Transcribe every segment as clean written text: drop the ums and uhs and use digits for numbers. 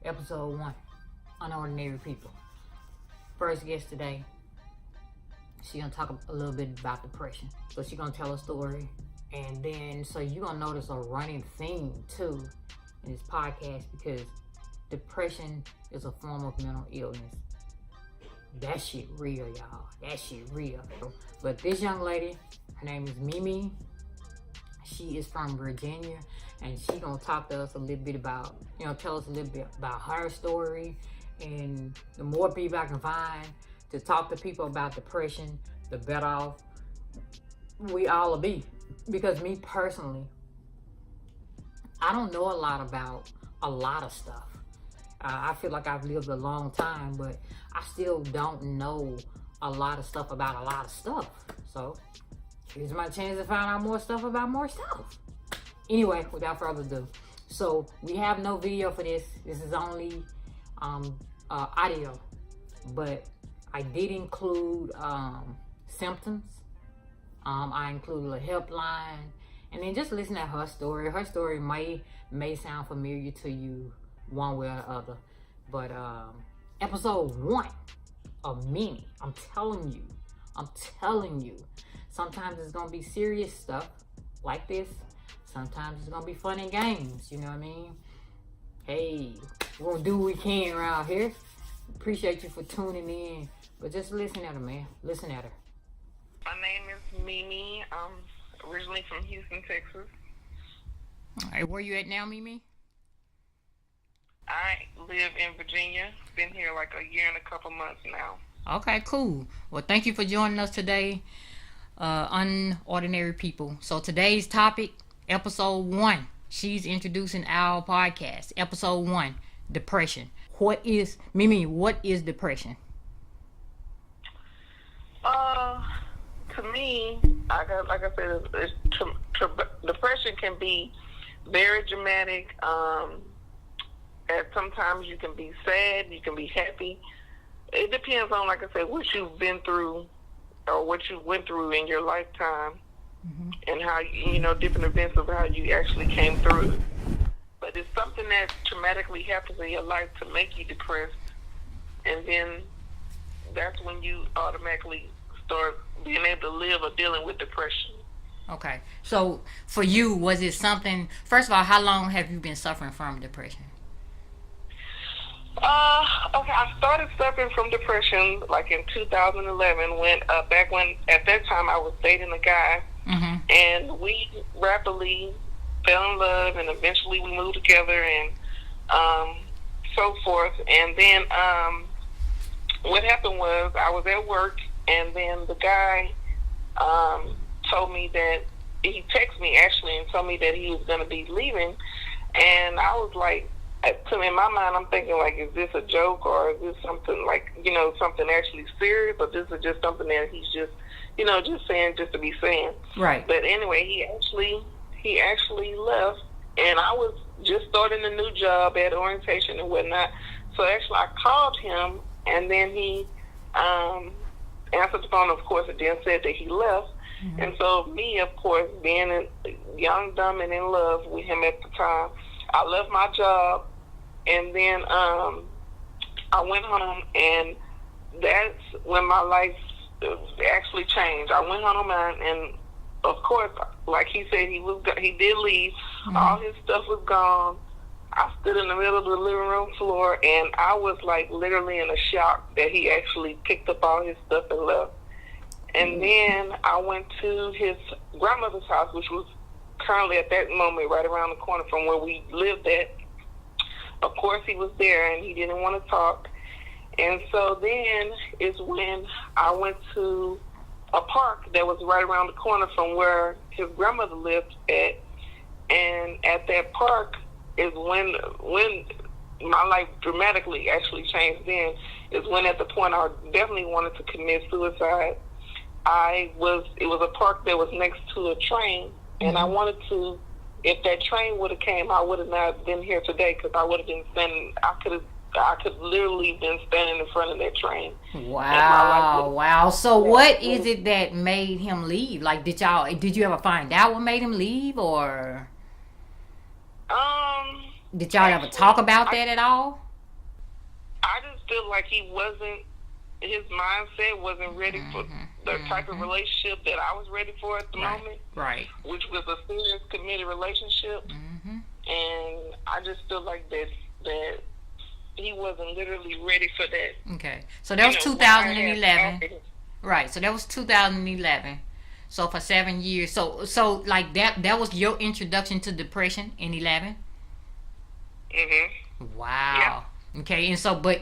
Episode 1, Unordinary People. First guest today, she gonna talk a little bit about depression. So she gonna tell a story, and then so you gonna notice a running theme too in this podcast, because depression is a form of mental illness. That shit real, y'all. That shit real. But this young lady, her name is Mimi. She is from Virginia, and she gonna talk to us a little bit about, tell us a little bit about her story. And the more people I can find to talk to people about depression, the better off we all will be. Because me personally, I don't know a lot about a lot of stuff. I feel like I've lived a long time, but I still don't know a lot of stuff about a lot of stuff. So here's my chance to find out more stuff about more stuff. Anyway, without further ado, so we have no video for this. This is only audio, but I did include symptoms. I included a helpline, and then just listen to her story. Her story may sound familiar to you one way or the other, but episode 1 of many. I'm telling you. Sometimes it's gonna be serious stuff like this. Sometimes it's gonna be fun and games. You know what I mean? Hey, we're gonna do what we can around here. Appreciate you for tuning in. But just listen at her, man. Listen at her. My name is Mimi. I'm originally from Houston, Texas. All right, where you at now, Mimi? I live in Virginia. Been here like a year and a couple months now. Okay, cool. Well, thank you for joining us today, Unordinary People. So today's topic, episode 1. She's introducing our podcast. Episode 1, depression. Mimi, what is depression? To me, like I said, depression can be very dramatic. And sometimes you can be sad, you can be happy. It depends on, like I said, what you've been through or what you went through in your lifetime, and how, different events of how you actually came through it. But it's something that traumatically happens in your life to make you depressed, and then that's when you automatically start being able to live or dealing with depression. Okay. So for you, was it something, first of all, how long have you been suffering from depression? Okay, I started suffering from depression like in 2011 when at that time I was dating a guy, and we rapidly fell in love, and eventually we moved together, and so forth. And then what happened was I was at work, and then the guy told me that he texted me actually and told me that he was going to be leaving, and I was like, in my mind, I'm thinking, like, is this a joke, or is this something like, something actually serious, or this is just something that he's just, just saying just to be saying. Right. But anyway, he actually left, and I was just starting a new job at orientation and whatnot. So actually, I called him, and then he answered the phone, of course, and then said that he left. And so me, of course, being young, dumb, and in love with him at the time, I left my job. And then I went home, and that's when my life actually changed. I went home, and of course, like he said, he did leave. All his stuff was gone. I stood in the middle of the living room floor, and I was like literally in a shock that he actually picked up all his stuff and left. And then I went to his grandmother's house, which was currently at that moment right around the corner from where we lived at. Of course, he was there, and he didn't want to talk. And so then is when I went to a park that was right around the corner from where his grandmother lived at. And at that park is when my life dramatically actually changed. Then is when at the point I definitely wanted to commit suicide. It was a park that was next to a train, and I wanted to, if that train would have came, I would have not been here today, because I would have been standing, I could literally been standing in front of that train. Wow. So what is it that made him leave? Like, did you ever find out what made him leave, or? Did y'all ever talk about that at all? feel like he wasn't, his mindset wasn't ready for the type of relationship that I was ready for at the moment. Right. Which was a serious, committed relationship. And I just feel like that he wasn't literally ready for that. Okay. So that was 2011. Right. So that was 2011. So for 7 years. So like that was your introduction to depression in 11? Wow. Yeah. Okay. And so but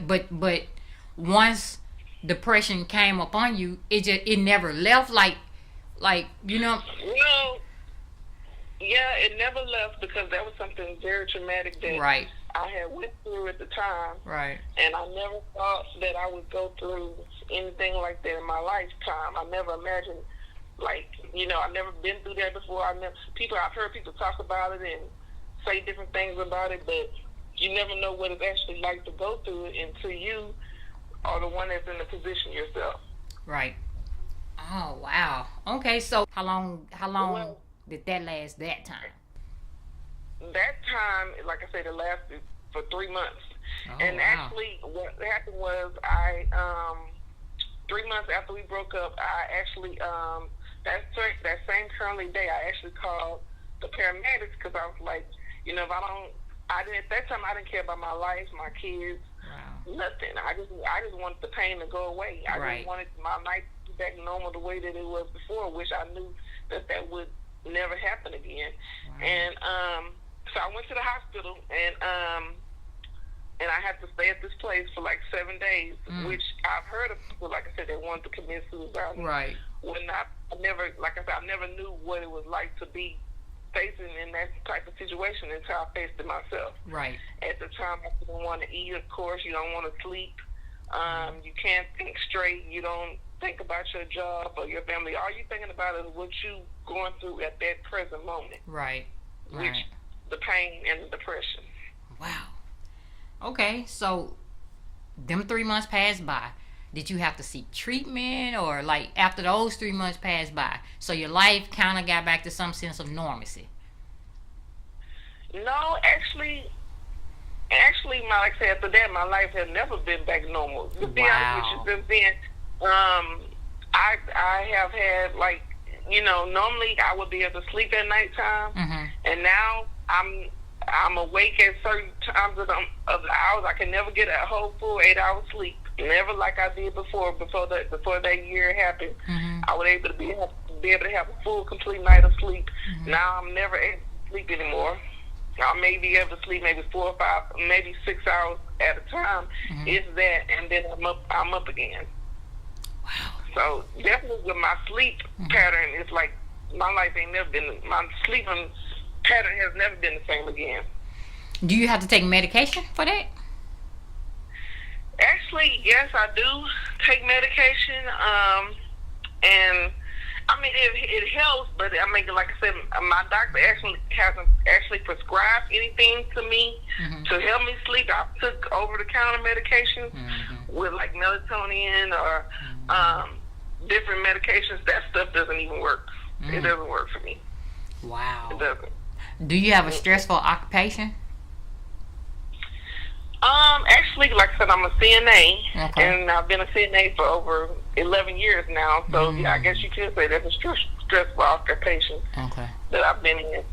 once depression came upon you, it never left, like you know. Well, yeah, it never left because that was something very traumatic that I had went through at the time. Right. And I never thought that I would go through anything like that in my lifetime. I never imagined, like, you know, I've never been through that before. I've heard people talk about it and say different things about it, but you never know what it's actually like to go through it until you are the one that's in the position yourself. Right. Oh, wow. Okay, so how long did that last that time? That time, like I said, it lasted for 3 months. Oh, and actually, what happened was 3 months after we broke up, I actually, that same currently day, I actually called the paramedics because I was like, you know, at that time, I didn't care about my life, my kids, nothing. I just wanted the pain to go away. I just wanted my life to be back normal the way that it was before, which I knew that would never happen again. And so I went to the hospital, and I had to stay at this place for like 7 days, which I've heard of people, like I said, that wanted to commit suicide. Right. I never knew what it was like to be facing in that type of situation until I faced it myself. Right. At the time, I didn't want to eat, of course. You don't want to sleep. You can't think straight. You don't think about your job or your family. All you're thinking about is what you going through at that present moment. Right. Which, the pain and the depression. Wow. Okay, so them 3 months passed by. Did you have to seek treatment, or like after those 3 months passed by, so your life kind of got back to some sense of normalcy? No, actually, like I said, after that, my life has never been back normal. To be honest with you, since then, I have had, like, you know, normally I would be able to sleep at nighttime, and now I'm awake at certain times of the hours. I can never get a whole full 8 hours sleep. Never like I did before that year happened. I was able to be able to have a full, complete night of sleep. Now I'm never able to sleep anymore. I may be able to sleep maybe 4 or 5, maybe 6 hours at a time. It's that, and then I'm up again. Wow. So definitely with my sleep pattern, it's like my sleeping pattern has never been the same again. Do you have to take medication for that? Actually, yes, I do take medication, and I mean it helps. But I mean, like I said, my doctor hasn't prescribed anything to me to help me sleep. I took over-the-counter medication with like melatonin or different medications. That stuff doesn't even work. It doesn't work for me. Wow. It doesn't. Do you have a stressful occupation? Actually, like I said, I'm a CNA, and I've been a CNA for over 11 years now. So yeah, I guess you could say that's a stressful occupation that I've been in,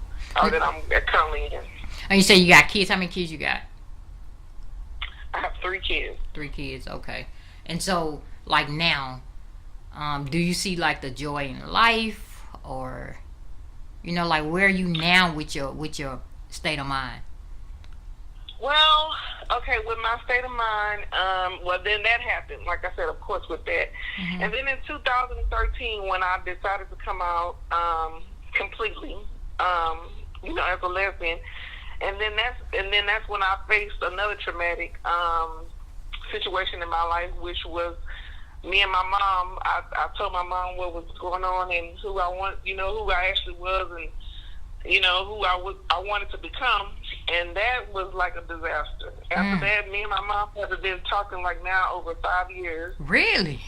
or that I'm currently in. And you say you got kids. How many kids you got? I have 3 kids. 3 kids. Okay. And so, like now, do you see like the joy in life, or you know, like where are you now with your state of mind? Well, okay, with my state of mind, well, then that happened, like I said, of course, with that. And then in 2013, when I decided to come out completely, you know, as a lesbian, and then that's when I faced another traumatic situation in my life, which was me and my mom. I told my mom what was going on and who I actually was, and you know, who I wanted to become, and that was like a disaster. After that, me and my mom have been talking like now over 5 years. Really?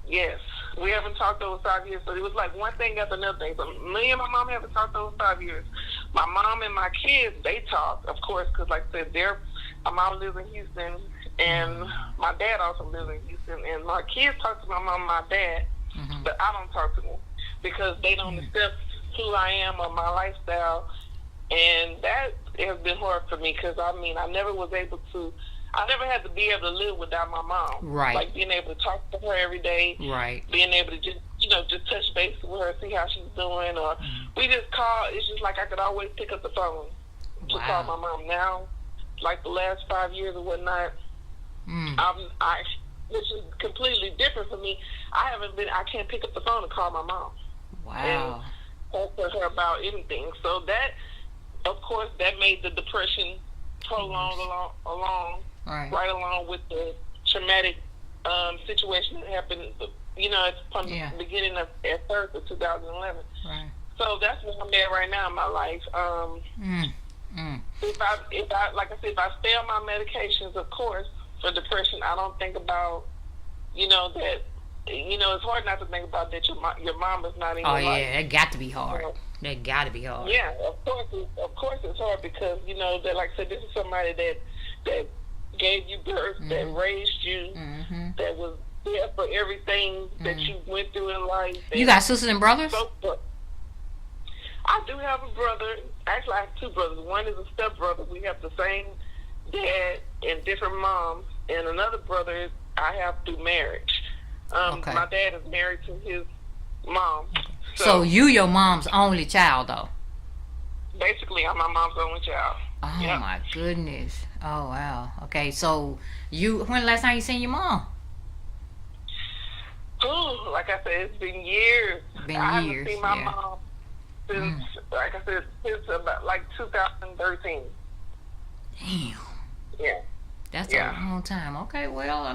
Yes. We haven't talked over 5 years, so it was like one thing after another thing. So me and my mom haven't talked over 5 years. My mom and my kids, they talk, of course, because like I said, my mom lives in Houston, And my dad also lives in Houston, and my kids talk to my mom and my dad, but I don't talk to them because they don't accept who I am or my lifestyle, and that has been hard for me because I never had to be able to live without my mom. Right. Like being able to talk to her every day. Right. Being able to just touch base with her, see how she's doing, or we just call. It's just like I could always pick up the phone to call my mom. Now, like the last 5 years or whatnot, which is completely different for me. I can't pick up the phone and call my mom. Wow. And talk to her about anything. So that, of course, that made the depression prolong along right along with the traumatic situation that happened, from the beginning at first of 2011. Right. So that's where I'm at right now in my life. If I like I said, if I stay on my medications, of course, for depression, I don't think about, that, it's hard not to think about that your mom is not in your life. Oh yeah, that got to be hard. That got to be hard. Yeah, of course it's hard because, that, like I said, this is somebody that gave you birth, that raised you, that was there for everything that you went through in life. You got sisters and brothers? I do have a brother. Actually, I have two brothers. One is a stepbrother. We have the same dad and different moms. And another brother I have through marriage. My dad is married to his mom. So you your mom's only child, though? Basically, I'm my mom's only child. Oh, my goodness. Oh, wow. Okay, so when the last time you seen your mom? Ooh, like I said, it's been years. I haven't seen my mom since, like I said, since about 2013. Damn. Yeah. That's a long time. Okay, well,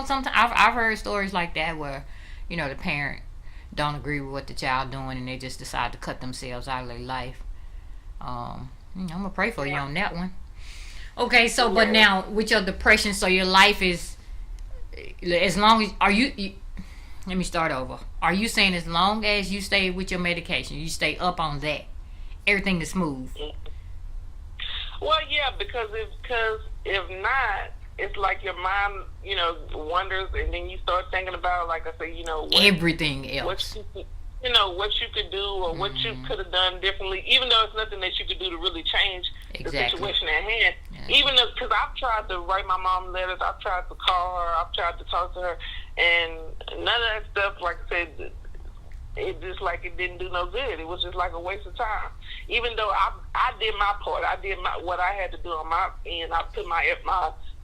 sometimes I've heard stories like that where, the parent don't agree with what the child doing and they just decide to cut themselves out of their life. I'm gonna pray for you on that one. Okay, so but now with your depression, so your life is as long as let me start over. Are you saying as long as you stay with your medication, you stay up on that, everything is smooth? Well, yeah, because if not, it's like your mind, wonders, and then you start thinking about, like I say, everything else. What you could do or what you could have done differently, even though it's nothing that you could do to really change the situation at hand. Yeah. Even because I've tried to write my mom letters, I've tried to call her, I've tried to talk to her, and none of that stuff, like I said, it just like it didn't do no good. It was just like a waste of time. Even though I did my part, I did what I had to do on my end. I put my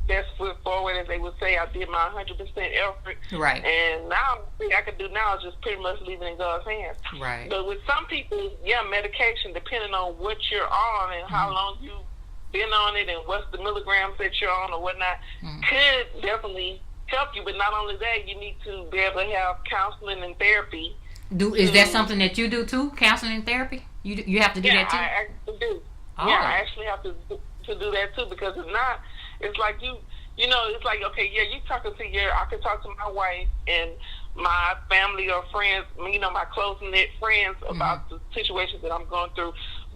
best foot forward, as they would say. I did my 100% effort. Right. And now, the thing I can do now is just pretty much leave it in God's hands. Right. But with some people, medication, depending on what you're on and how long you've been on it and what's the milligrams that you're on or whatnot, could definitely help you. But not only that, you need to be able to have counseling and therapy. Is that something that you do too? Counseling and therapy? You have to do that too? Yeah, I actually do. Oh. Yeah, I actually have to do that too, because if not, it's like it's like, okay, you talking to I can talk to my wife and my family or friends, my close-knit friends about the situations that I'm going through.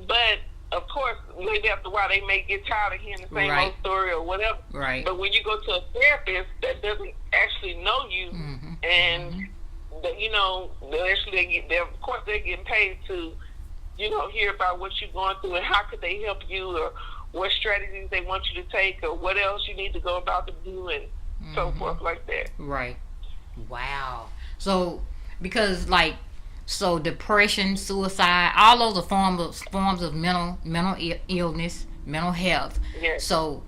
But, of course, maybe after a while they may get tired of hearing the same old story or whatever. Right. But when you go to a therapist that doesn't actually know you and, of course they're getting paid to, hear about what you're going through and how could they help you or what strategies they want you to take or what else you need to go about to do and so forth like that. Right. Wow. So, because depression, suicide, all those are forms of mental illness, mental health. Yes. So,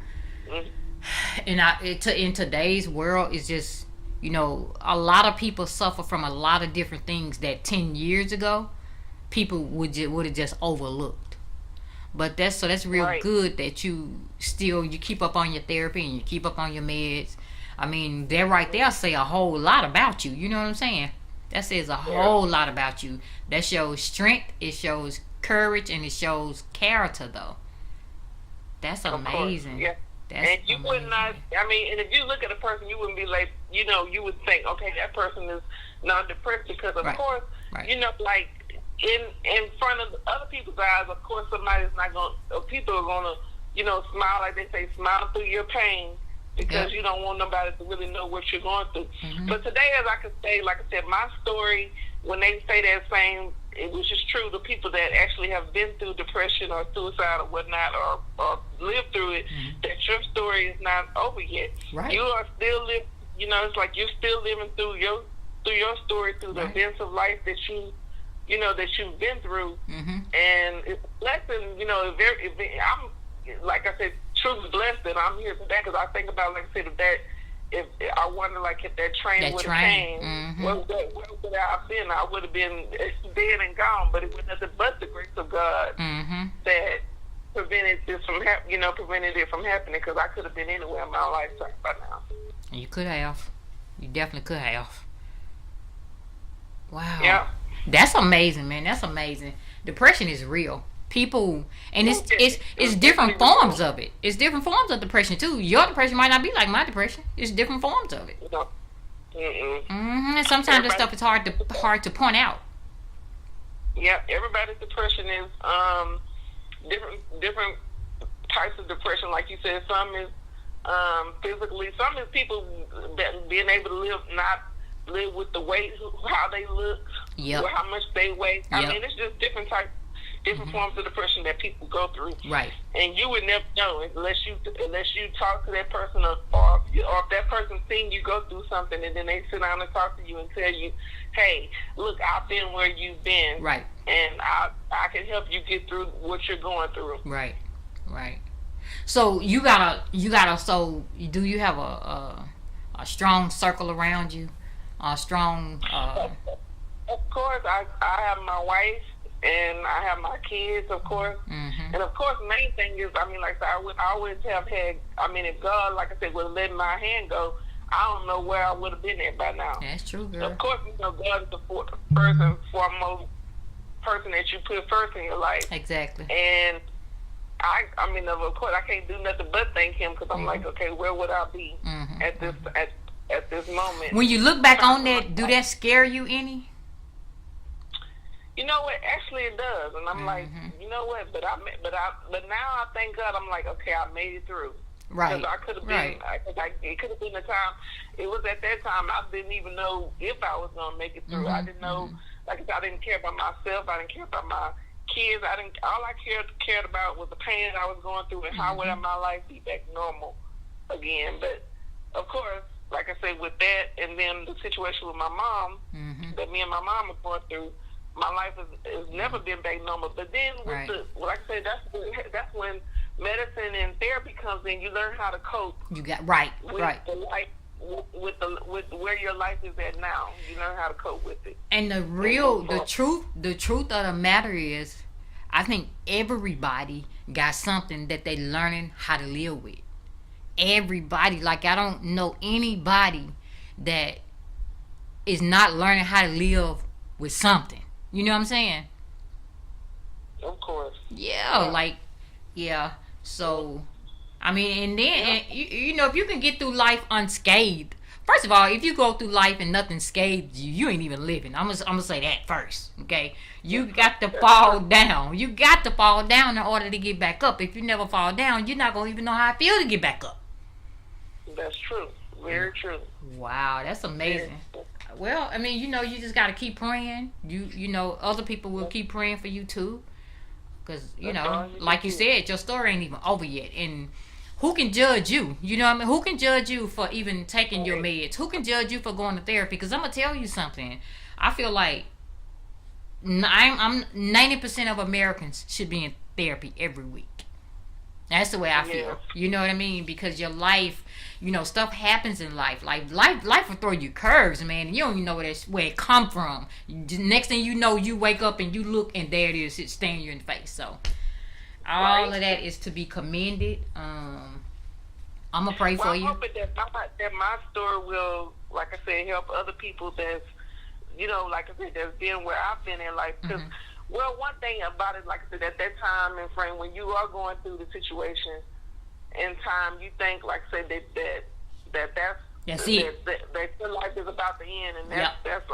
in today's world, it's just, a lot of people suffer from a lot of different things that 10 years ago, people would have just overlooked. But that's real good that you keep up on your therapy and you keep up on your meds. I mean, that right there say a whole lot about you. You know what I'm saying? That says a whole lot about you. That shows strength, it shows courage, and it shows character, though. That's amazing. Yeah. And you would not, and if you look at a person, you wouldn't be like, you would think, okay, that person is not depressed because, of course, like, in front of other people's eyes, of course, somebody's not going to, people are going to, smile, like they say, smile through your pain, because Yep. you don't want nobody to really know what you're going through. Mm-hmm. But today, as I could say, like I said, my story, when they say that same, which is true, the people that actually have been through depression or suicide or whatnot, or lived through it, that your story is not over yet. Right. You are still living. You know, it's like you're still living through your story, through the Right. events of life that that you've been through, and it's a lesson. You know, if I'm, like I said, truly blessed that I'm here today, because I think about, like I said, if I wonder, like, if that train would have came, where would I have been? I would have been dead and gone. But it was nothing but the grace of God that prevented this from prevented it from happening, because I could have been anywhere in my lifetime by now. You could have. You definitely could have. Wow. Yeah. That's amazing, man. That's amazing. Depression is real. People, and it's different forms of it. It's different forms of depression too. Your depression might not be like my depression. It's different forms of it. No. And sometimes this stuff is hard to point out. Yeah, everybody's depression is different types of depression. Like you said, some is physically, some is people that being able to live with the weight, how they look, or how much they weigh. I mean, it's just different forms of depression that people go through. Right. And you would never know unless you talk to that person, or if that person seen you go through something, and then they sit down and talk to you and tell you, hey, look, I've been where you've been. Right. And I can help you get through what you're going through. Right. Right. So you gotta. So do you have a strong circle around you? A strong. Of course, I have my wife and I have my kids, of course. And of course, the main thing is, I mean, like I said, I always have had. I mean, if God, like I said, would have let my hand go, I don't know where I would have been at by now. That's true, girl. So of course, God is the first and foremost person that you put first in your life. Exactly. And I mean, of course, I can't do nothing but thank Him, because I'm like, okay, where would I be at this moment? When you look back on that, do that scare you any? You know what? Actually, it does, and I'm like, you know what? But now I thank God. I'm like, okay, I made it through. Right. Because I could have been. It could have been a time. It was at that time I didn't even know if I was gonna make it through. I didn't know. Like I said, I didn't care about myself. I didn't care about my kids. All I cared about was the pain I was going through, and how would my life be back normal again. But of course, like I said, with that, and then the situation with my mom, that me and my mom are going through, my life has never been back normal. But then, like I said, that's when medicine and therapy comes in. You learn how to cope. You got with the life, with where your life is at now. You learn how to cope with it. And the truth of the matter is, I think everybody got something that they learning how to live with. Everybody, like, I don't know anybody that is not learning how to live with something. You know what I'm saying? Of course. Yeah. So, I mean, and then, you know, if you can get through life unscathed, first of all, if you go through life and nothing scathed you, you ain't even living. I'm gonna say that first, okay? You got to fall down. You got to fall down in order to get back up. If you never fall down, you're not gonna even know how I feel to get back up. That's true. Very true. Wow, that's amazing. Well, I mean, you know, you just got to keep praying. You know, other people will keep praying for you too. Because, you know, like you said, your story ain't even over yet. And who can judge you? You know what I mean? Who can judge you for even taking your meds? Who can judge you for going to therapy? Because I'm going to tell you something. I feel like I'm 90% of Americans should be in therapy every week. That's the way I feel. You know what I mean? Because your life, you know, stuff happens in life. Like life will throw you curves, man. And you don't even know where it come from. Next thing you know, you wake up and you look, and there it is. It's staring you in the face. So all of that is to be commended. I'm gonna pray for you. I'm hoping that my story will, like I said, help other people that's, you know, like I said, that's been where I've been in life. Because well, one thing about it, like I said, at that time and frame, when you are going through the situation in time, you think, like I said, that's it. That your life is about to end, and that's the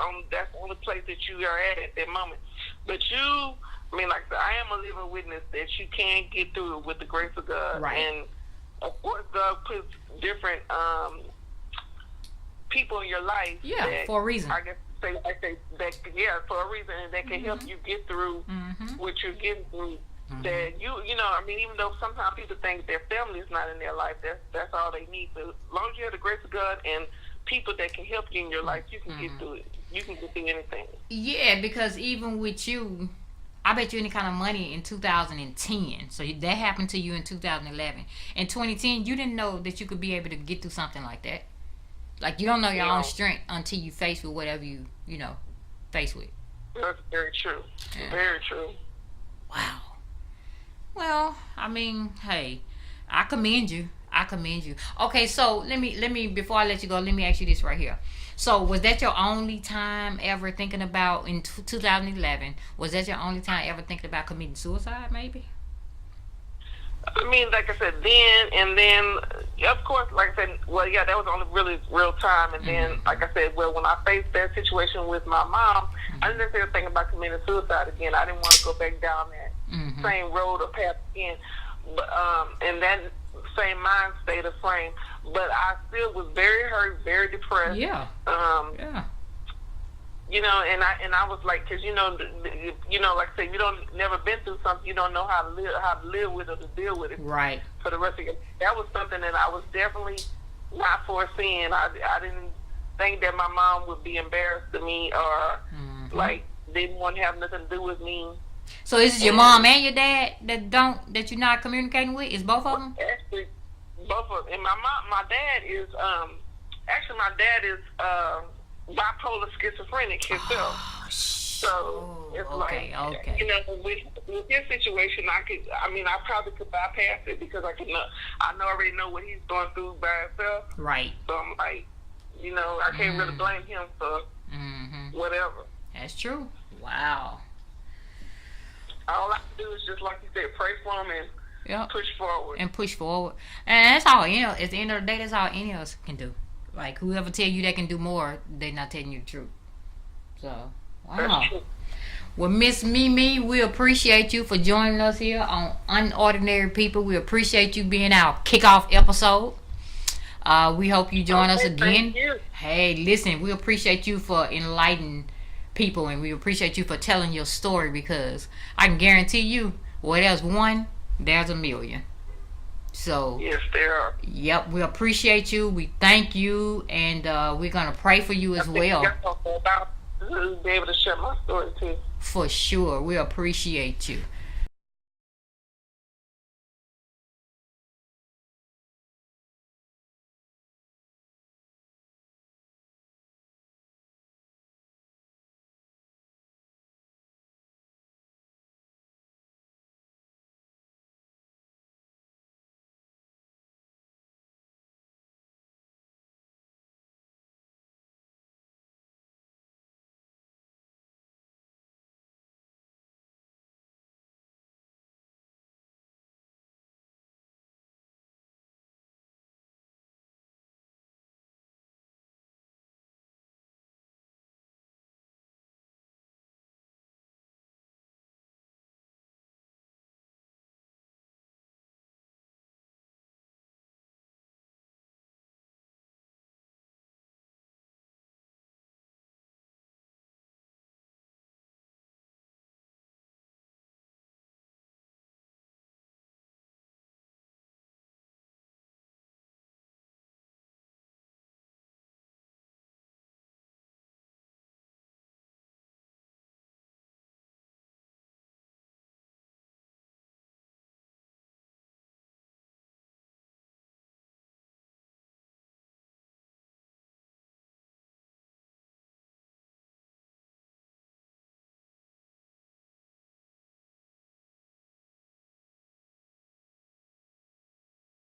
only place that you are at that moment. But I mean, like I said, I am a living witness that you can get through it with the grace of God. Right. And of course, God puts different people in your life. Yeah, that, for a reason. I guess say like that. Yeah, for a reason, and that can help you get through what you're getting through. That you know, I mean, even though sometimes people think their family is not in their life, that's all they need. But as long as you have the grace of God and people that can help you in your life, you can get through it. You can get through anything. Yeah, because even with you, I bet you any kind of money in 2010. So that happened to you in 2011. In 2010, you didn't know that you could be able to get through something like that. Like, you don't know your own strength until you face with whatever you face with. That's very true. Yeah. Very true. Wow. Well, I mean, hey, I commend you. Okay, so let me before I let you go, let me ask you this right here. So was that your only time ever thinking about in 2011? Was that your only time ever thinking about committing suicide? Maybe. I mean, like I said, of course, like I said, well, yeah, that was the only really real time. And then, like I said, well, when I faced that situation with my mom, I didn't necessarily think about committing suicide again. I didn't want to go back down that same road or path again. But, and that same mind stayed the same. But I still was very hurt, very depressed. Yeah. You know, and I was like, because you know, like I said, you don't never been through something, you don't know how to live with it or to deal with it. Right. For the rest of your life. That was something that I was definitely not foreseeing. I didn't think that my mom would be embarrassed of me or like didn't want to have nothing to do with me. So is it your mom and your dad that you're not communicating with? Is both of them? Actually, both of them. And my dad is my dad is bipolar schizophrenic himself. Oh, so it's okay. You know, with his situation, I probably could bypass it because I already know what he's going through by himself. Right. So I'm like, you know, I can't really blame him for whatever. That's true. Wow. All I can do is just, like you said, pray for him and push forward. And that's all, you know, at the end of the day, that's all any of us can do. Like, whoever tell you they can do more, they're not telling you the truth. So, wow. Well, Miss Mimi, we appreciate you for joining us here on Unordinary People. We appreciate you being our kickoff episode. We hope you join us again. Thank you. Hey, listen, we appreciate you for enlightening people, and we appreciate you for telling your story, because I can guarantee you, where there's one, there's a million. So yes, there are. Yep, we appreciate you. We thank you, and we're gonna pray for you as well. Be able to share my story too. For sure, we appreciate you.